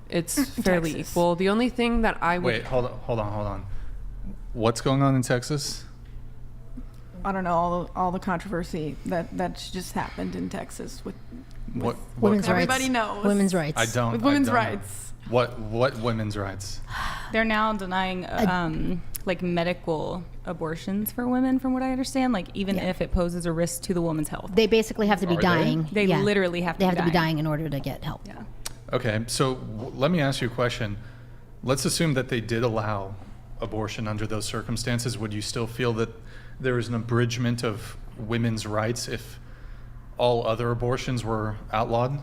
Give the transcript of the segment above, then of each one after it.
it's fairly equal. The only thing that I would... Wait, hold on. What's going on in Texas? I don't know, all the controversy that's just happened in Texas with women's rights. Everybody knows. Women's rights. I don't. With women's I don't know. rights. What women's rights? They're now denying like medical abortions for women, from what I understand. Like even if it poses a risk to the woman's health. They basically have to be dying. They literally have to. They have to be dying in order to get help. Yeah. Okay, so let me ask you a question. Let's assume that they did allow abortion under those circumstances. Would you still feel that there is an abridgment of women's rights if all other abortions were outlawed?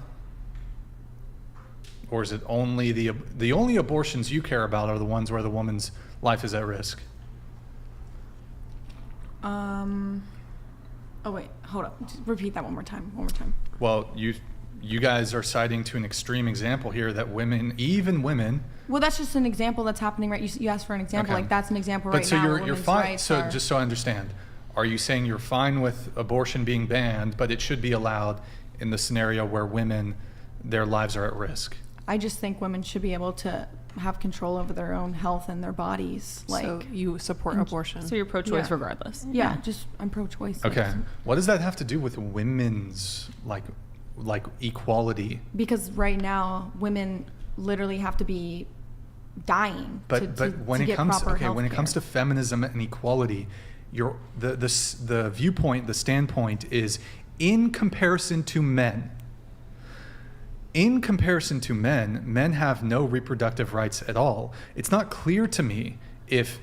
Or is it only the only abortions you care about are the ones where the woman's life is at risk? Oh wait, hold up. Just repeat that one more time. Well, you guys are citing to an extreme example here that women, even women. Well, that's just an example that's happening, right? You asked for an example. Okay. Like that's an example But right so now. you're fine. So just so I understand, are you saying you're fine with abortion being banned, but it should be allowed in the scenario where women, their lives are at risk? I just think women should be able to have control over their own health and their bodies. Like, so you support abortion. So you're pro-choice Yeah. regardless. yeah, just I'm pro-choice. Okay. What does that have to do with women's like equality? Because right now, women literally have to be dying But when it comes when it comes to feminism and equality, the viewpoint, the standpoint is in comparison to men. In comparison to men, men have no reproductive rights at all. It's not clear to me if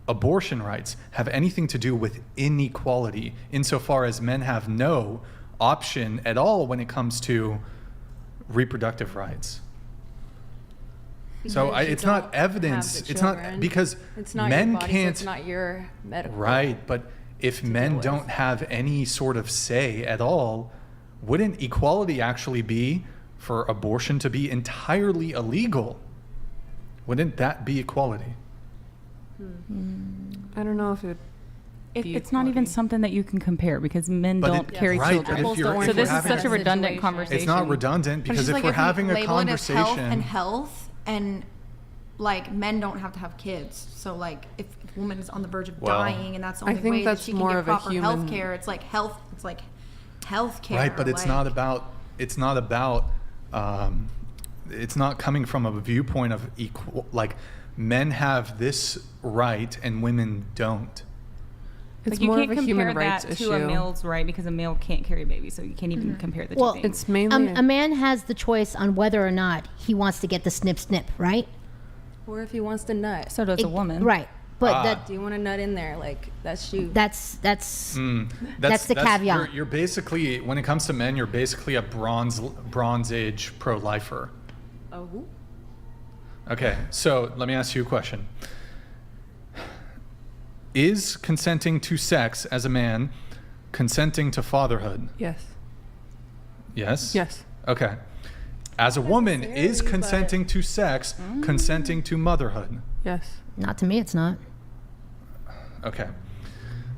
abortion rights have anything to do with inequality, insofar as men have no option at all when it comes to reproductive rights. So it's not evidence. It's not because it's not men your body, can't. So it's not your medical. Right, but if men don't have any sort of say at all, wouldn't equality actually be for abortion to be entirely illegal? Wouldn't that be equality? I don't know if it would be It's not even equality. something that you can compare because men But don't carry right, children. but if you're- So if this we're is such a having- redundant Situation. conversation. It's not redundant But it's because just if like we're we having a label it as health conversation, and health, and like men don't have to have kids. So like if a woman is on the verge of Well, dying and that's the I only think way that that's she can more get of a proper human- health care, it's like health. It's like health care. right? But it's like, not about. It's not about. It's not coming from a viewpoint of equal. Like men have this right and women don't. It's Like you more can't of a compare human rights that issue. to a male's right because a male can't carry a baby, so you can't even compare the two Well, things. It's mainly A man has the choice on whether or not he wants to get the snip snip, right? Or if he wants to nut. So does a woman. Right. But Do you want to nut in there? Like that's you. that's That's the caveat. You're basically, when it comes to men, you're basically a bronze age pro-lifer. Oh. Okay, so let me ask you a question. Is consenting to sex as a man consenting to fatherhood? yes. Yes? Yes. Okay. As a woman, is necessarily, consenting to sex consenting to motherhood? Yes. not to me. It's not. Okay.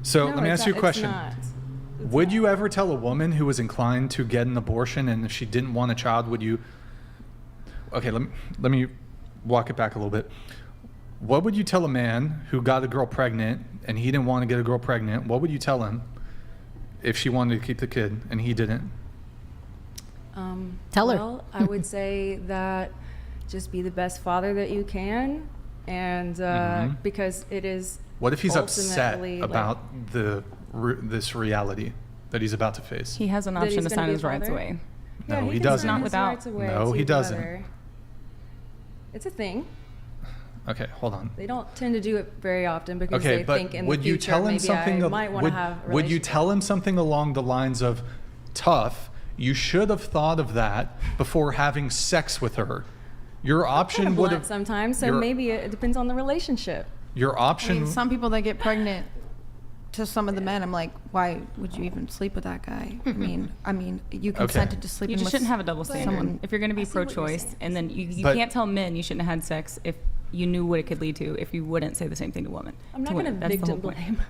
So No, let me it's ask you a not- question. It's not. It's Would not. you ever tell a woman who was inclined to get an abortion and if she didn't want a child, would you... Okay, let me walk it back a little bit. What would you tell a man who got a girl pregnant and he didn't want to get a girl pregnant? What would you tell him if she wanted to keep the kid and he didn't? Tell her. Well, I would say that just be the best father that you can, and because it is. What if he's upset ultimately, like, about this reality that he's about to face? He has an That option he's to gonna sign be a his rights father? away. No, he can doesn't. sign Not his without- rights away No, to he doesn't. whether- It's a thing. Okay, hold on. They don't tend to do it very often because Okay, they but think in would the you future tell him maybe something? I might want to have a would you relationship. tell him something along the lines of, "Tough, you should have thought of that before having sex with her. Your option Kind of would blunt have sometimes, so your- maybe it depends on the relationship. Your I option." mean, some people that get pregnant, to some of the men, I'm like, why would you even sleep with that guy? I mean, you consented to You sleeping just with shouldn't have a double standard. someone. If you're going to be see what you're pro-choice, saying. and then you But- can't tell men you shouldn't have had sex if you knew what it could lead to if you wouldn't say the same thing to women. I'm not to going to women. That's the victim whole point. blame.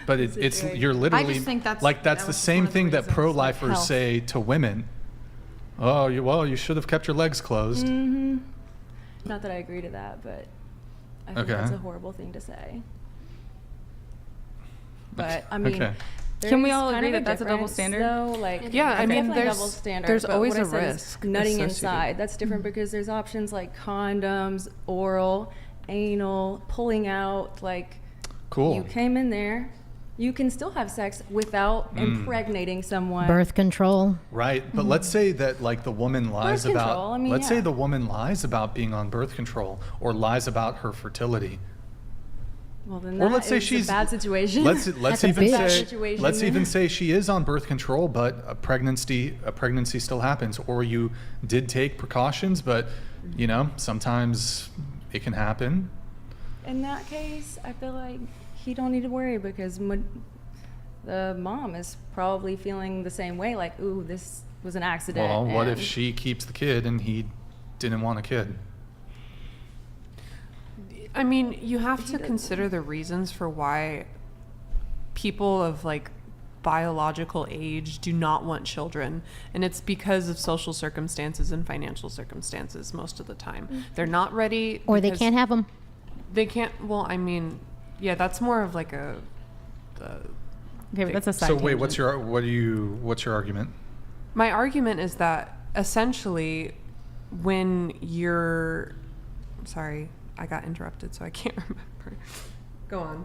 But it's situation. you're literally think that's- like that's that the was same one of the thing that reasons, like, pro-lifers health. say to women. Oh, you should have kept your legs closed. Mm-hmm. Not that I agree to that, but I think Okay. that's a horrible thing to say. But I mean, Okay. Can we there's all kind agree of that that's a double difference, standard? Though, like, Yeah, I mean, definitely a there's- double standard. there's but always what I a said is risk nutting associated. inside. That's different because there's options like condoms, oral, anal, pulling out. Like, Cool. you came in there, you can still have sex without impregnating someone. Birth control. Right, but let's say that like the woman lies Birth about. control, I mean, let's say yeah. the woman lies about being on birth control or lies about her fertility. Well, then Or that let's say is she's a bad situation. Let's That's a even bitch. say Bad situation. let's even say she is on birth control, but a pregnancy still happens, or you did take precautions, but you know sometimes it can happen. In that case, I feel like he don't need to worry because the mom is probably feeling the same way. Like, ooh, this was an accident. Well, what if and- she keeps the kid and he didn't want a kid? I mean, you have to consider the reasons for why people of like biological age do not want children, and it's because of social circumstances and financial circumstances most of the time. They're not ready, Or they because can't have them. They can't. Well, I mean, yeah, that's more of like a. Okay, but that's a side So wait, tangent. what's your argument? My argument is that essentially, when you're, sorry, I got interrupted, so I can't remember. Go on.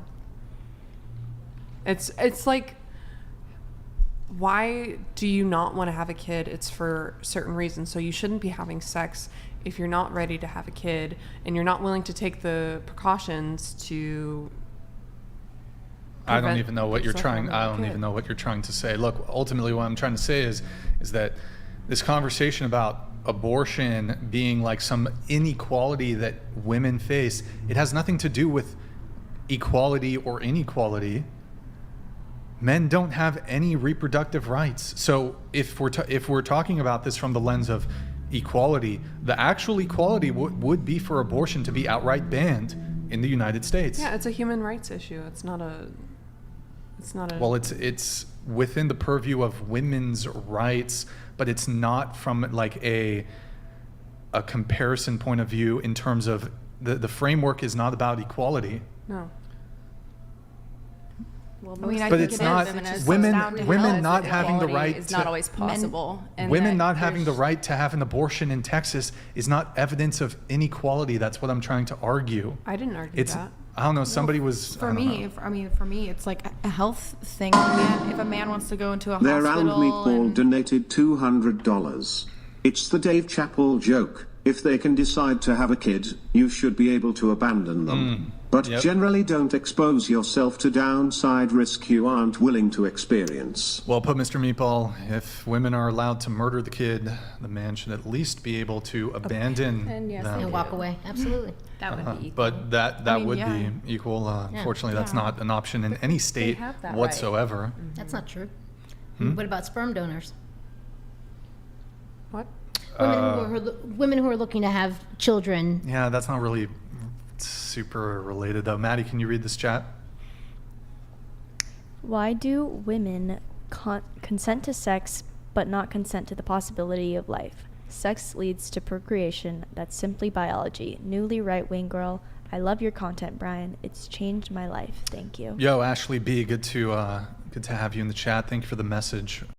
It's like, why do you not want to have a kid? It's for certain reasons. So you shouldn't be having sex if you're not ready to have a kid and you're not willing to take the precautions to. I don't prevent even know what you're yourself trying. from I having a don't kid. even know what you're trying to say. Look, ultimately, what I'm trying to say is that this conversation about abortion being like some inequality that women face, it has nothing to do with equality or inequality. Men don't have any reproductive rights. So if we're talking about this from the lens of equality, the actual equality would be for abortion to be outright banned in the United States. Yeah, it's a human rights issue. It's not a. Well, it's within the purview of women's rights, but it's not from like a comparison point of view in terms of the framework is not about equality. No. Well, I mean, I But think it's it not is. It just women- goes down to women health. not having the Equality right is to- not always possible. and Women that not having the there's- right to have an abortion in Texas is not evidence of inequality. That's what I'm trying to argue. I didn't argue It's that. I don't know. Somebody was I For don't me, know. for me, it's like a health thing. If a man wants to go into a There, hospital, Almy Paul and- donated $200. It's the Dave Chappell joke. If they can decide to have a kid, you should be able to abandon them. But Yep. generally don't expose yourself to downside risk you aren't willing to experience. Well put, Mr. Meatball. If women are allowed to murder the kid, the man should at least be able to abandon And yes, them. they And do. walk away. Absolutely. that would be equal. But that I mean, would yeah. be equal. Unfortunately, that's Yeah. not an option in any state have that right. whatsoever. That's not true. Hmm? What about sperm donors? What? Women who are looking to have children. Yeah, that's not really super related, though. Maddie, can you read this chat? Why do women consent to sex but not consent to the possibility of life? Sex leads to procreation. That's simply biology. Newly right-wing girl. I love your content, Brian. It's changed my life. Thank you. Yo, Ashley B, good to have you in the chat. Thank you for the message.